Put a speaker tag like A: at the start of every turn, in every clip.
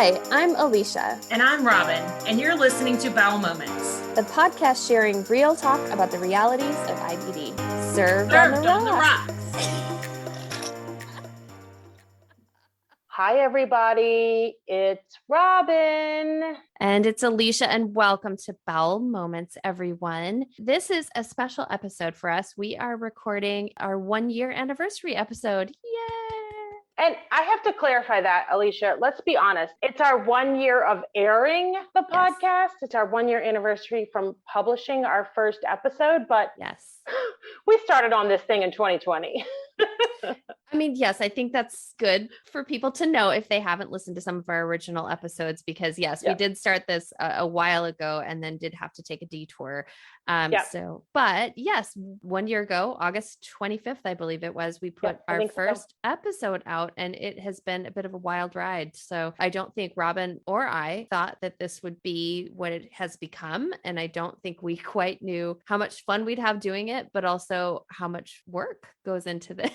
A: Hi, I'm Alicia.
B: And I'm Robin, and you're listening to Bowel Moments,
A: the podcast sharing real talk about the realities of IBD. Served on the rocks.
C: Hi, everybody. It's Robin.
A: And it's Alicia, and welcome to Bowel Moments, everyone. This is a special episode for us. We are recording our 1-year anniversary episode. Yay!
C: And I have to clarify that, Alicia. Let's be honest. It's our 1 year of airing the podcast. Yes. It's our 1-year anniversary from publishing our first episode. But
A: yes,
C: we started on this thing in 2020.
A: I mean, yes, I think that's good for people to know if they haven't listened to some of our original episodes, because yes, we did start this a while ago and then did have to take a detour. But yes, 1 year ago, August 25th, I believe it was, we put our first episode out, and it has been a bit of a wild ride. So I don't think Robin or I thought that this would be what it has become. And I don't think we quite knew how much fun we'd have doing it, but also how much work goes into this.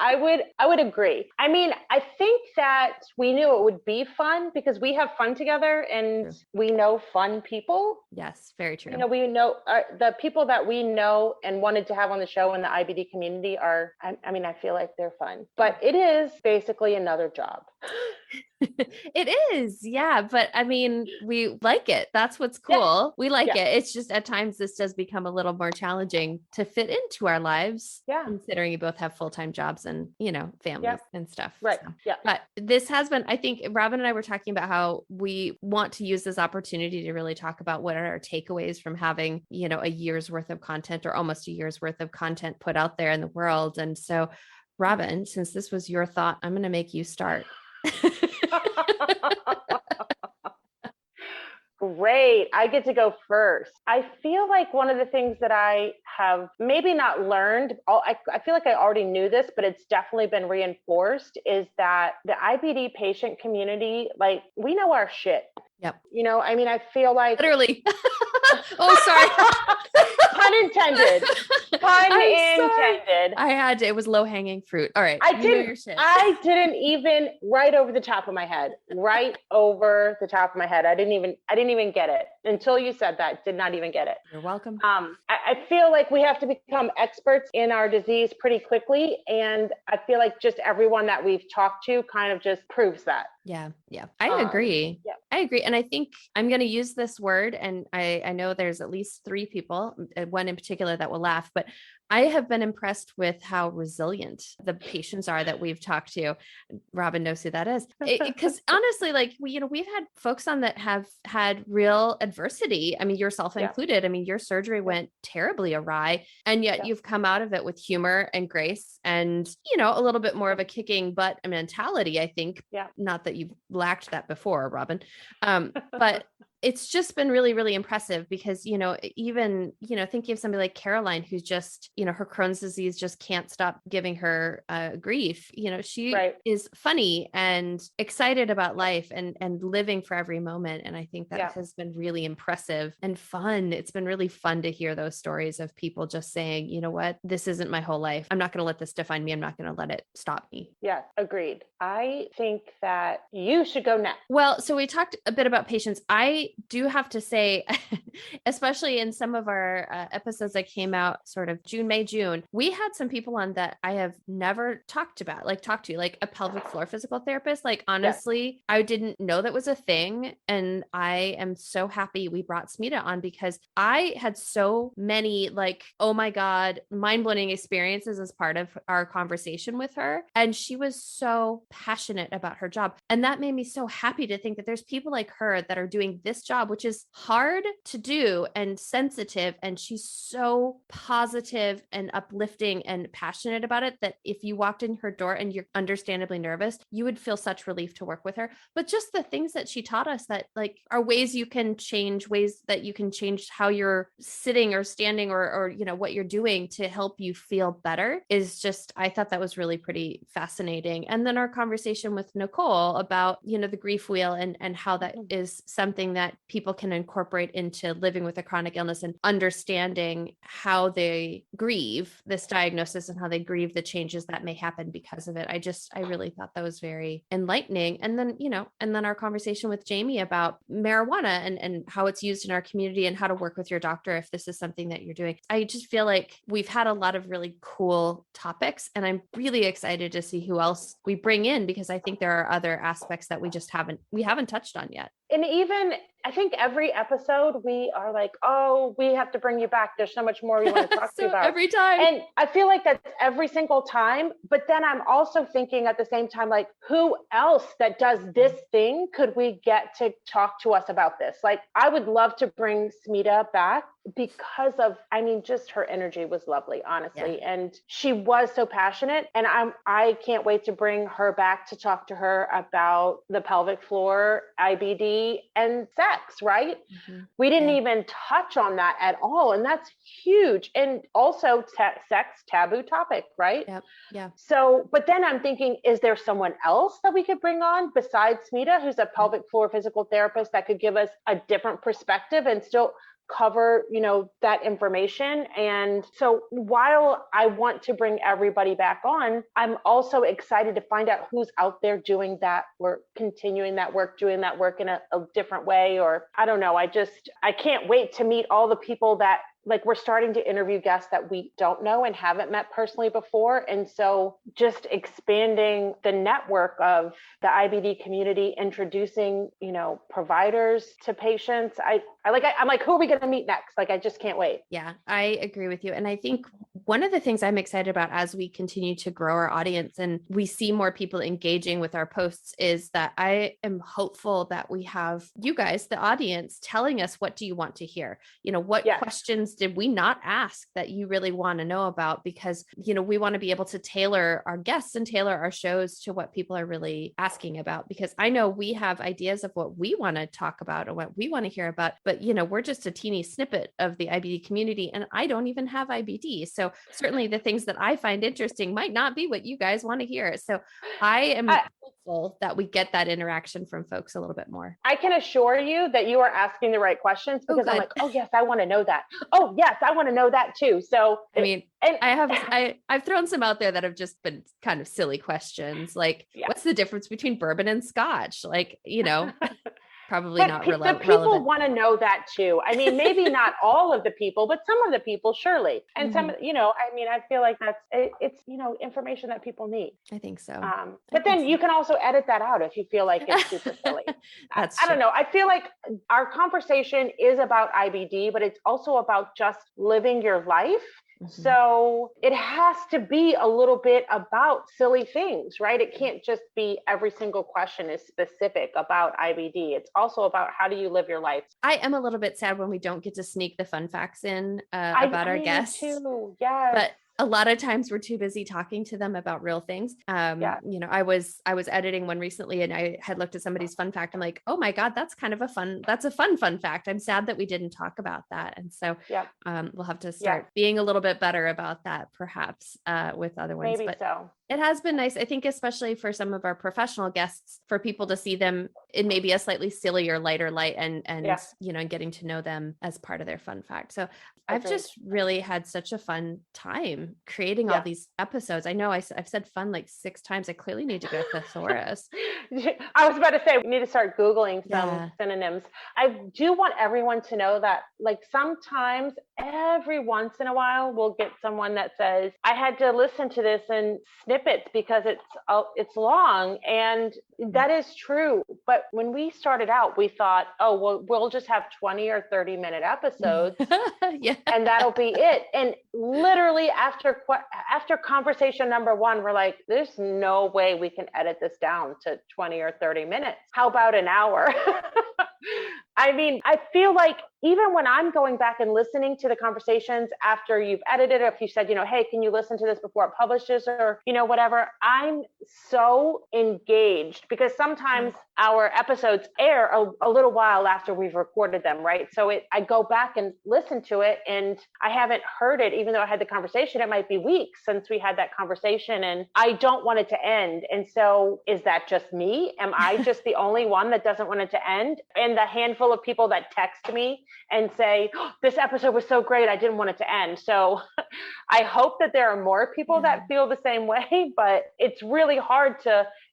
C: I would agree. I mean, I think that we knew it would be fun because we have fun together and we know fun people.
A: Yes, very true.
C: You know, we know the people that we know and wanted to have on the show in the IBD community are, I mean, I feel like they're fun, but it is basically another job.
A: It is. Yeah. But I mean, we like it. That's what's cool. We like it. It's just at times this does become a little more challenging to fit into our lives.
C: Yeah.
A: Considering you both have full-time jobs and, you know, families and stuff.
C: Right.
A: So.
C: Yeah.
A: But this has been, I think Robin and I were talking about how we want to use this opportunity to really talk about what are our takeaways from having, you know, a year's worth of content or almost a year's worth of content put out there in the world. And so, Robin, since this was your thought, I'm going to make you start.
C: Great. I get to go first. I feel like one of the things that I have maybe not learned, I feel like I already knew this, but it's definitely been reinforced, is that the IBD patient community, like, we know our shit.
A: Yep.
C: You know, I mean, I feel like
A: literally. Oh, sorry.
C: Pun intended. Pun intended.
A: I had to, it was low hanging fruit. All right.
C: I didn't even, right over the top of my head. I didn't even get it until you said that. Did not even get it.
A: You're welcome.
C: I feel like we have to become experts in our disease pretty quickly. And I feel like just everyone that we've talked to kind of just proves that.
A: Yeah. I agree. I agree. And I think I'm going to use this word, and I know there's at least 3 people, one in particular, that will laugh, but I have been impressed with how resilient the patients are that we've talked to. Robin knows who that is. Because honestly, like we've had folks on that have had real adversity. I mean, yourself included. I mean, your surgery went terribly awry, and yet you've come out of it with humor and grace and, you know, a little bit more of a kicking butt mentality, I think.
C: Yeah.
A: Not that you've lacked that before, Robin. But it's just been really, really impressive because, you know, even, you know, thinking of somebody like Caroline, who's just, you know, her Crohn's disease just can't stop giving her grief. You know, she is funny and excited about life and living for every moment. And I think that has been really impressive and fun. It's been really fun to hear those stories of people just saying, you know what, this isn't my whole life. I'm not going to let this define me. I'm not going to let it stop me.
C: Yeah, agreed. I think that you should go next.
A: Well, so we talked a bit about patients. I do have to say, especially in some of our episodes that came out sort of June, we had some people on that I have never talked to, like a pelvic floor physical therapist. Like, honestly, I didn't know that was a thing. And I am so happy we brought Smita on because I had so many, like, oh my God, mind-blowing experiences as part of our conversation with her. And she was so passionate about her job. And that made me so happy to think that there's people like her that are doing this job, which is hard to do and sensitive. And she's so positive and uplifting and passionate about it that if you walked in her door and you're understandably nervous, you would feel such relief to work with her. But just the things that she taught us that, like, are ways you can change how you're sitting or standing or, you know, what you're doing to help you feel better is just, I thought that was really pretty fascinating. And then our conversation with Nicole about, you know, the grief wheel and how that is something that that people can incorporate into living with a chronic illness and understanding how they grieve this diagnosis and how they grieve the changes that may happen because of it. I really thought that was very enlightening. And then, and then our conversation with Jamie about marijuana and how it's used in our community and how to work with your doctor if this is something that you're doing. I just feel like we've had a lot of really cool topics, and I'm really excited to see who else we bring in, because I think there are other aspects that we haven't touched on yet.
C: And even I think every episode we are like, oh, we have to bring you back. There's so much more we want to talk to you about.
A: Every time.
C: And I feel like that's every single time. But then I'm also thinking at the same time, like, who else that does this thing could we get to talk to us about this? Like, I would love to bring Smita back because of, just her energy was lovely, honestly. Yeah. And she was so passionate. And I can't wait to bring her back to talk to her about the pelvic floor, IBD, and sex, right? Mm-hmm. We didn't even touch on that at all. And that's huge. And also sex, taboo topic, right?
A: Yep. Yeah.
C: So, but then I'm thinking, is there someone else that we could bring on besides Smita, who's a pelvic floor physical therapist, that could give us a different perspective and still cover, that information? And so while I want to bring everybody back on, I'm also excited to find out who's out there doing that work, continuing that work, doing that work in a different way, or I don't know. I can't wait to meet all the people that, like, we're starting to interview guests that we don't know and haven't met personally before. And so just expanding the network of the IBD community, introducing, providers to patients. I'm like, who are we going to meet next? Like, I just can't wait.
A: Yeah, I agree with you. And I think one of the things I'm excited about as we continue to grow our audience and we see more people engaging with our posts is that I am hopeful that we have you guys, the audience, telling us, what do you want to hear? What questions did we not ask that you really want to know about? Because, we want to be able to tailor our guests and tailor our shows to what people are really asking about, because I know we have ideas of what we want to talk about and what we want to hear about, but we're just a teeny snippet of the IBD community, and I don't even have IBD. So certainly the things that I find interesting might not be what you guys want to hear. So I am hopeful that we get that interaction from folks a little bit more.
C: I can assure you that you are asking the right questions, because I'm like, oh yes, I want to know that. Oh yes, I want to know that too. So
A: I've thrown some out there that have just been kind of silly questions, like what's the difference between bourbon and scotch? Like, probably not relevant.
C: The people want to know that too. Maybe not all of the people, but some of the people, surely. And some, I feel like it's information that people need.
A: I think so.
C: But then you can also edit that out if you feel like it's super silly. I don't know. I feel like our conversation is about IBD, but it's also about just living your life. Mm-hmm. So it has to be a little bit about silly things, right? It can't just be every single question is specific about IBD. It's also about how do you live your life.
A: I am a little bit sad when we don't get to sneak the fun facts in about our guests.
C: Too. Yes.
A: But a lot of times we're too busy talking to them about real things. I was editing one recently and I had looked at somebody's fun fact. I'm like, oh my God, that's a fun fact. I'm sad that we didn't talk about that. And so we'll have to start being a little bit better about that, perhaps with other ones.
C: Maybe so.
A: It has been nice, I think, especially for some of our professional guests, for people to see them in maybe a slightly sillier, lighter light and getting to know them as part of their fun fact. So I've just really had such a fun time creating all these episodes. I know I've said fun like 6 times. I clearly need to go thesaurus.
C: I was about to say, we need to start Googling some synonyms. I do want everyone to know that, like, sometimes every once in a while we'll get someone that says, I had to listen to this in snippets because it's long, and that is true. But when we started out, we thought, oh, well, we'll just have 20 or 30 minute episodes and that'll be it. And literally after conversation number 1, we're like, there's no way we can edit this down to 20 or 30 minutes. How about an hour? I feel like even when I'm going back and listening to the conversations after you've edited, if you said, hey, can you listen to this before it publishes, or, whatever, I'm so engaged, because sometimes our episodes air a little while after we've recorded them, right? So I go back and listen to it and I haven't heard it, even though I had the conversation. It might be weeks since we had that conversation and I don't want it to end. And so is that just me? Am I just the only one that doesn't want it to end? And the handful full of people that text me and say, oh, this episode was so great, I didn't want it to end. So I hope that there are more people that feel the same way, but it's really hard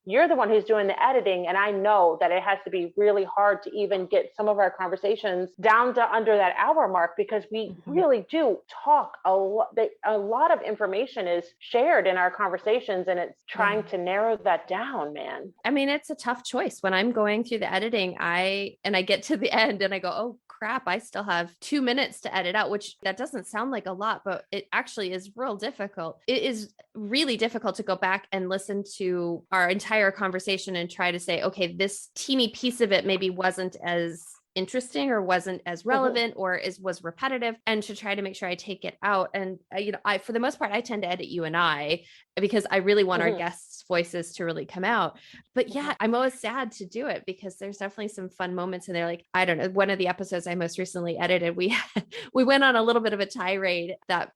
C: you're the one who's doing the editing. And I know that it has to be really hard to even get some of our conversations down to under that hour mark, because we really do talk a lot. A lot of information is shared in our conversations, and it's trying to narrow that down, man.
A: I mean, it's a tough choice. When I'm going through the editing, I get to the end and I go, oh crap, I still have 2 minutes to edit out, which that doesn't sound like a lot, but it actually is real difficult. It is really difficult to go back and listen to our entire conversation and try to say, okay, this teeny piece of it maybe wasn't as interesting or wasn't as relevant or was repetitive, and to try to make sure I take it out. And I for the most part, I tend to edit you and I, because I really want our guests' voices to really come out. But yeah, I'm always sad to do it, because there's definitely some fun moments in there. Like, I don't know, one of the episodes I most recently edited, we went on a little bit of a tirade that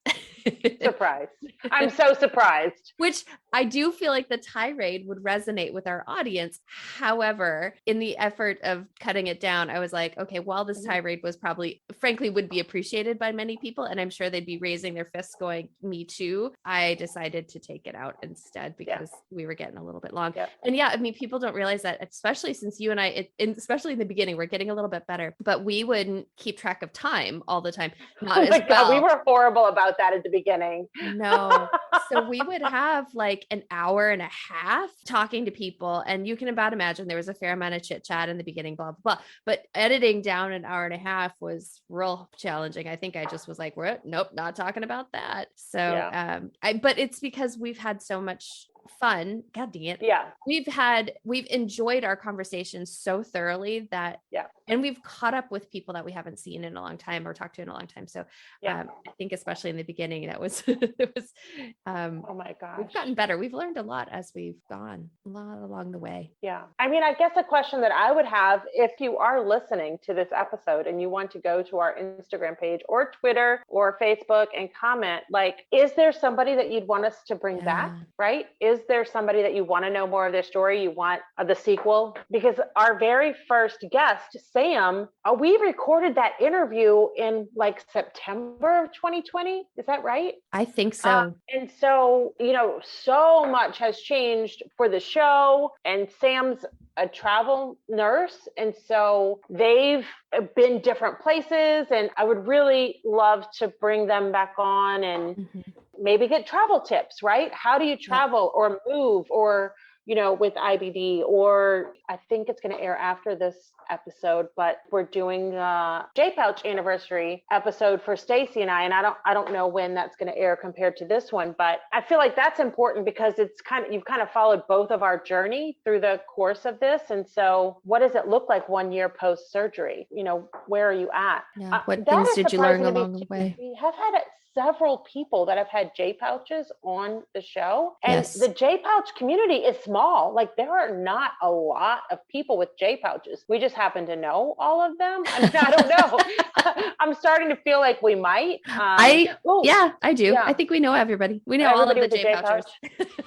C: surprised. I'm so surprised.
A: Which I do feel like the tirade would resonate with our audience. However, in the effort of cutting it down, I was like, okay, while this tirade was probably, frankly, would be appreciated by many people, and I'm sure they'd be raising their fists going, me too, I decided to take it out instead, because we were getting a little bit long. And I mean, people don't realize that, especially since you and I, especially in the beginning, we're getting a little bit better, but we wouldn't keep track of time all the time.
C: Oh my God, we were horrible about that at the beginning.
A: No. So we would have like an hour and a half talking to people, and you can about imagine there was a fair amount of chit chat in the beginning, blah, blah, blah. But editing down an hour and a half was real challenging. I think I just was like, nope, not talking about that. So, but it's because we've had so much fun. God dang it.
C: Yeah.
A: We've enjoyed our conversations so thoroughly that, and we've caught up with people that we haven't seen in a long time or talked to in a long time. So I think especially in the beginning, that was,
C: oh my gosh,
A: we've gotten better. We've learned a lot as we've gone a lot along the way.
C: Yeah. I mean, I guess a question that I would have, if you are listening to this episode and you want to go to our Instagram page or Twitter or Facebook and comment, like, is there somebody that you'd want us to bring back? Right? Is there somebody that you want to know more of their story? You want the sequel? Because our very first guest, Sam, we recorded that interview in like September of 2020. Is that right?
A: I think so.
C: And so, so much has changed for the show, and Sam's a travel nurse. And so they've been different places, and I would really love to bring them back on and maybe get travel tips, right? How do you travel or move, or, with IBD? Or I think it's going to air after this episode, but we're doing a J-Pouch anniversary episode for Stacy and I don't know when that's going to air compared to this one, but I feel like that's important because you've kind of followed both of our journey through the course of this. And so what does it look like 1 year post surgery? Where are you at?
A: Yeah. What things did you learn along the way?
C: We have had several people that have had J-Pouches on the show, and the J-Pouch community is small. Like, there are not a lot of people with J-Pouches. We just happen to know all of them. I mean, I don't know. I'm starting to feel like we might.
A: I do. Yeah. I think we know everybody. We know everybody all of the J-Pouches.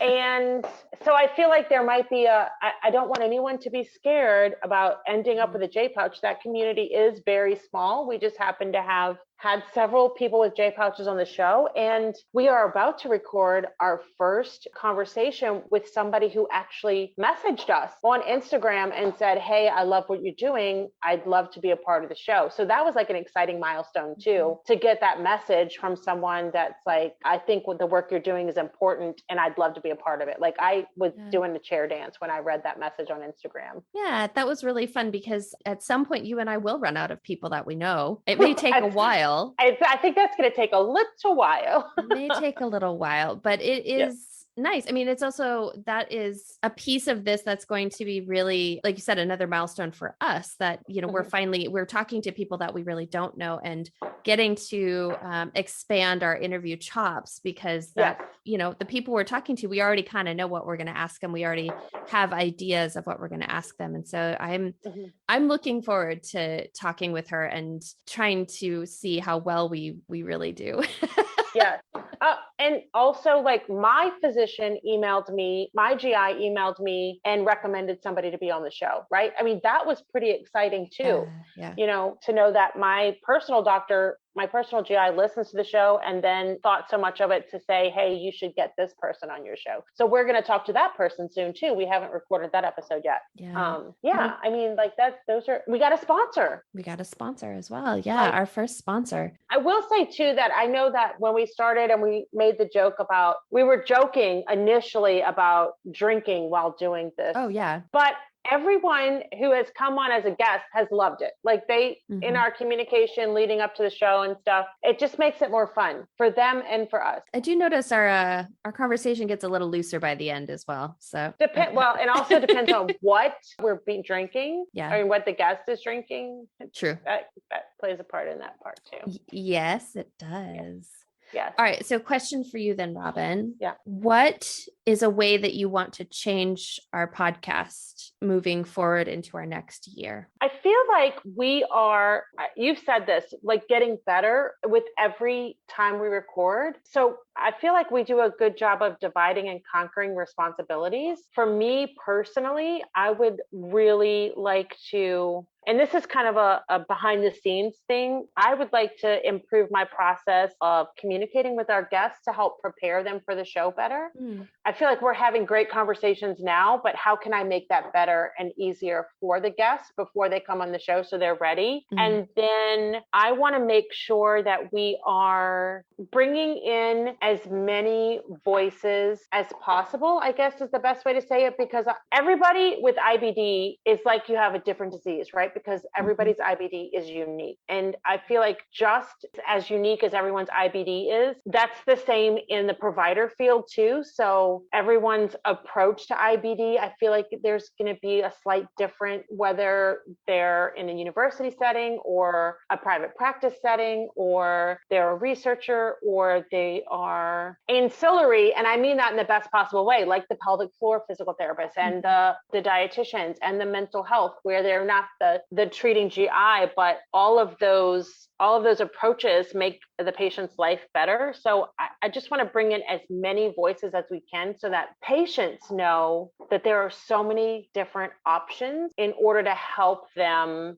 C: And so I feel like there might be I don't want anyone to be scared about ending up with a J-Pouch. That community is very small. We just happen to have had several people with J-Pouches on the show, and we are about to record our first conversation with somebody who actually messaged us on Instagram and said, hey, I love what you're doing. I'd love to be a part of the show. So that was like an exciting milestone too, to get that message from someone that's like, I think what the work you're doing is important and I'd love to be a part of it. Like, I was doing the chair dance when I read that message on Instagram.
A: Yeah, that was really fun, because at some point you and I will run out of people that we know. It may take a while.
C: I think that's going to take a little while.
A: It may take a little while, but it is nice. I mean, it's also, that is a piece of this that's going to be really, like you said, another milestone for us, that, we're talking to people that we really don't know and getting to expand our interview chops, because the people we're talking to, we already kind of know what we're going to ask them. We already have ideas of what we're going to ask them. And so I'm looking forward to talking with her and trying to see how well we really do.
C: Yes. And also, like, my physician emailed me, my GI emailed me and recommended somebody to be on the show, right? I mean, that was pretty exciting too,
A: Yeah.
C: to know that my personal doctor, my personal GI listens to the show and then thought so much of it to say, hey, you should get this person on your show. So we're going to talk to that person soon too. We haven't recorded that episode yet.
A: Yeah.
C: I mean, like we got a sponsor.
A: We got a sponsor as well. Yeah.
C: Like,
A: our first sponsor.
C: I will say too, that I know that when we started and we made the joke about, we were joking initially about drinking while doing this.
A: Oh yeah.
C: But everyone who has come on as a guest has loved it. Like in our communication leading up to the show and stuff, it just makes it more fun for them and for us.
A: I do notice our conversation gets a little looser by the end as well. So
C: well, and also depends on what we're drinking.
A: Yeah.
C: I mean, what the guest is drinking.
A: True.
C: That plays a part in that part too.
A: Yes, it does.
C: Yes.
A: All right. So question for you then, Robin.
C: Yeah.
A: What is a way that you want to change our podcast moving forward into our next year?
C: I feel like we are, you've said this, like getting better with every time we record. So I feel like we do a good job of dividing and conquering responsibilities. For me personally, I would really like to, and this is kind of a behind the scenes thing, I would like to improve my process of communicating with our guests to help prepare them for the show better. I feel like we're having great conversations now, but how can I make that better and easier for the guests before they come on the show so they're ready? And then I want to make sure that we are bringing in as many voices as possible, I guess is the best way to say it, because everybody with IBD is like you have a different disease, right? Because everybody's IBD is unique. And I feel like just as unique as everyone's IBD is, that's the same in the provider field too. So everyone's approach to IBD, I feel like there's going to be a slight different, whether they're in a university setting or a private practice setting, or they're a researcher, or they are ancillary. And I mean that in the best possible way, like the pelvic floor physical therapists and the dietitians and the mental health, where they're not the treating GI, but all of those approaches make the patient's life better. So I just want to bring in as many voices as we can so that patients know that there are so many different options in order to help them,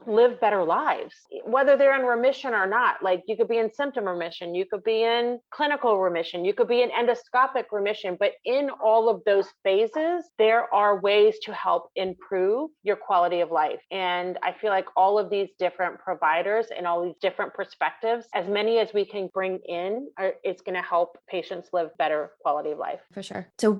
C: live better lives, whether they're in remission or not. Like, you could be in symptom remission, you could be in clinical remission, you could be in endoscopic remission, but in all of those phases, there are ways to help improve your quality of life. And I feel like all of these different providers and all these different perspectives, as many as we can bring in, it's going to help patients live better quality of life.
A: For sure. So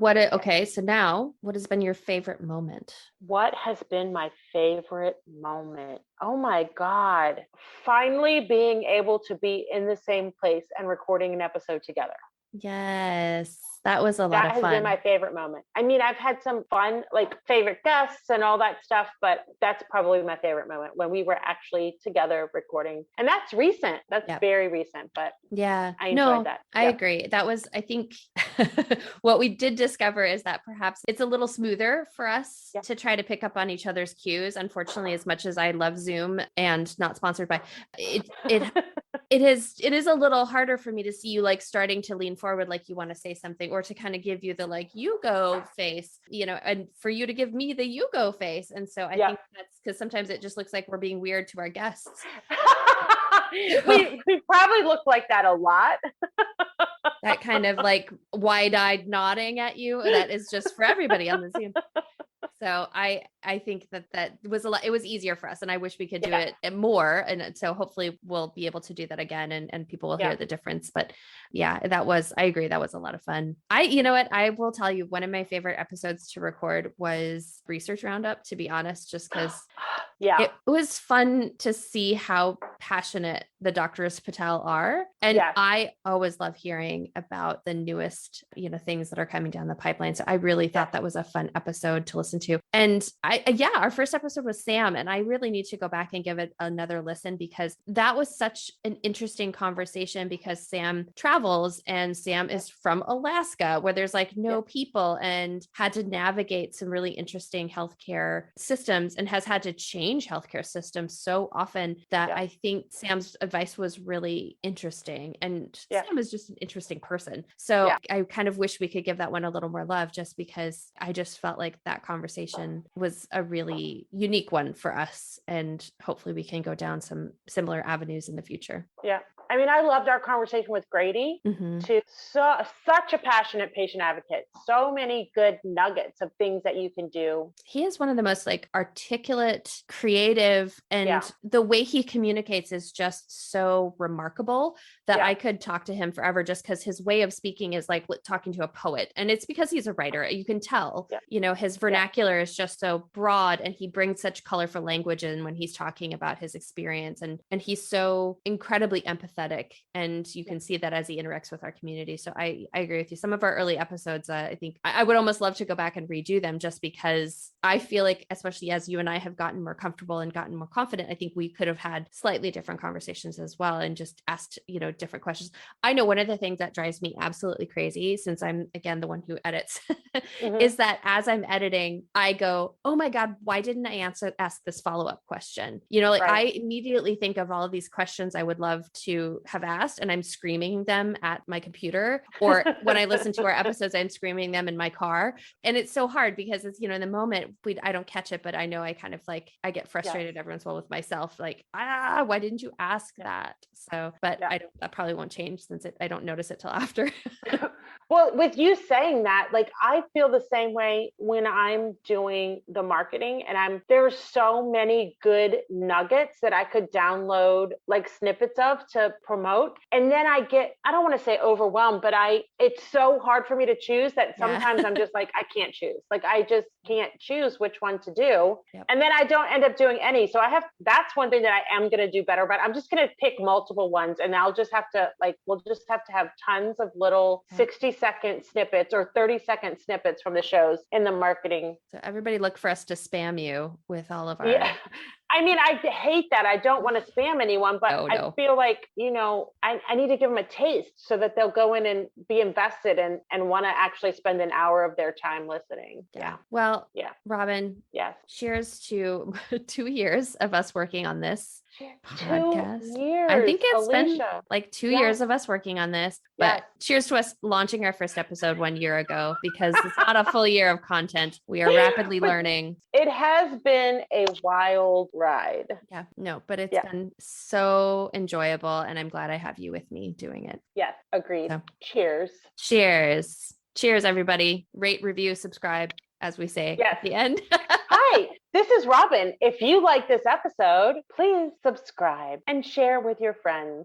A: so now what has been your favorite moment?
C: What has been my favorite moment? Oh my God. Finally being able to be in the same place and recording an episode together.
A: Yes, that was a lot of fun.
C: That has been my favorite moment. I mean, I've had some fun, like favorite guests and all that stuff, but that's probably my favorite moment, when we were actually together recording. And that's recent. That's very recent, but
A: yeah,
C: I enjoyed that.
A: I agree. That was, I think, what we did discover is that perhaps it's a little smoother for us to try to pick up on each other's cues. Unfortunately, as much as I love Zoom and not sponsored by it, it is a little harder for me to see you like starting to lean forward, like you want to say something, or to kind of give you the like you go face, and for you to give me the you go face. And so I think that's because sometimes it just looks like we're being weird to our guests.
C: we probably look like that a lot.
A: That kind of like wide-eyed nodding at you, that is just for everybody on the Zoom. So I think that was a lot. It was easier for us, and I wish we could do it more. And so hopefully we'll be able to do that again, and people will hear the difference. But yeah, I agree. That was a lot of fun. You know what? I will tell you, one of my favorite episodes to record was Research Roundup, to be honest, just because it was fun to see how passionate the Doctors Patel are. And I always love hearing about the newest, things that are coming down the pipeline. So I really thought that was a fun episode to listen to. And our first episode was Sam, and I really need to go back and give it another listen, because that was such an interesting conversation, because Sam travels and Sam is from Alaska, where there's like no people, and had to navigate some really interesting healthcare systems, and has had to change healthcare systems so often that I think think Sam's advice was really interesting, and
C: Yeah.
A: Sam is just an interesting person. So
C: Yeah.
A: I kind of wish we could give that one a little more love, just because I just felt like that conversation was a really unique one for us. And hopefully we can go down some similar avenues in the future.
C: Yeah. I mean, I loved our conversation with Grady too. Such a passionate patient advocate. So many good nuggets of things that you can do.
A: He is one of the most like articulate, creative, and the way he communicates is just so remarkable that I could talk to him forever, just because his way of speaking is like talking to a poet. And it's because he's a writer. You can tell, you know, his vernacular is just so broad, and he brings such colorful language in when he's talking about his experience. And he's so incredibly empathetic, and you can see that as he interacts with our community. So I agree with you. Some of our early episodes, I think I would almost love to go back and redo them, just because I feel like, especially as you and I have gotten more comfortable and gotten more confident, I think we could have had slightly different conversations as well, and just asked, you know, different questions. I know one of the things that drives me absolutely crazy, since I'm again the one who edits, is that as I'm editing, I go, oh my God, why didn't I ask this follow-up question? You know, like I immediately think of all of these questions I would love to have asked, and I'm screaming them at my computer, or when I listen to our episodes, I'm screaming them in my car. And it's so hard because it's, you know, in the moment I don't catch it, but I know I kind of like, I get frustrated every once in a while with myself, like, why didn't you ask that? So, but that probably won't change, since I don't notice it till after.
C: Well, with you saying that, like, I feel the same way when I'm doing the marketing, and there's so many good nuggets that I could download like snippets of to promote. And then I don't want to say overwhelmed, but it's so hard for me to choose that sometimes I'm just like, I can't choose. Like, I just can't choose which one to do. And then I don't end up doing any. So that's one thing that I am going to do better, but I'm just going to pick multiple ones, and I'll just have to we'll just have to have tons of little 60-second snippets or 30-second snippets from the shows in the marketing.
A: So everybody look for us to spam you with all of our
C: I mean, I hate that. I don't want to spam anyone, but I feel like, you know, I need to give them a taste so that they'll go in and be invested and want to actually spend an hour of their time listening. Yeah.
A: Well, Robin,
C: yes.
A: Cheers to 2 years of us working on this podcast.
C: 2 years.
A: I think it's
C: Alicia.
A: been like 2 years of us working on this, but cheers to us launching our first episode 1 year ago, because it's not a full year of content. We are rapidly learning.
C: It has been a wild ride.
A: Yeah, no, but it's been so enjoyable, and I'm glad I have you with me doing it.
C: Yes, agreed. So, cheers.
A: Cheers. Cheers, everybody. Rate, review, subscribe, as we say at the end.
C: Hi, this is Robin. If you like this episode, please subscribe and share with your friends.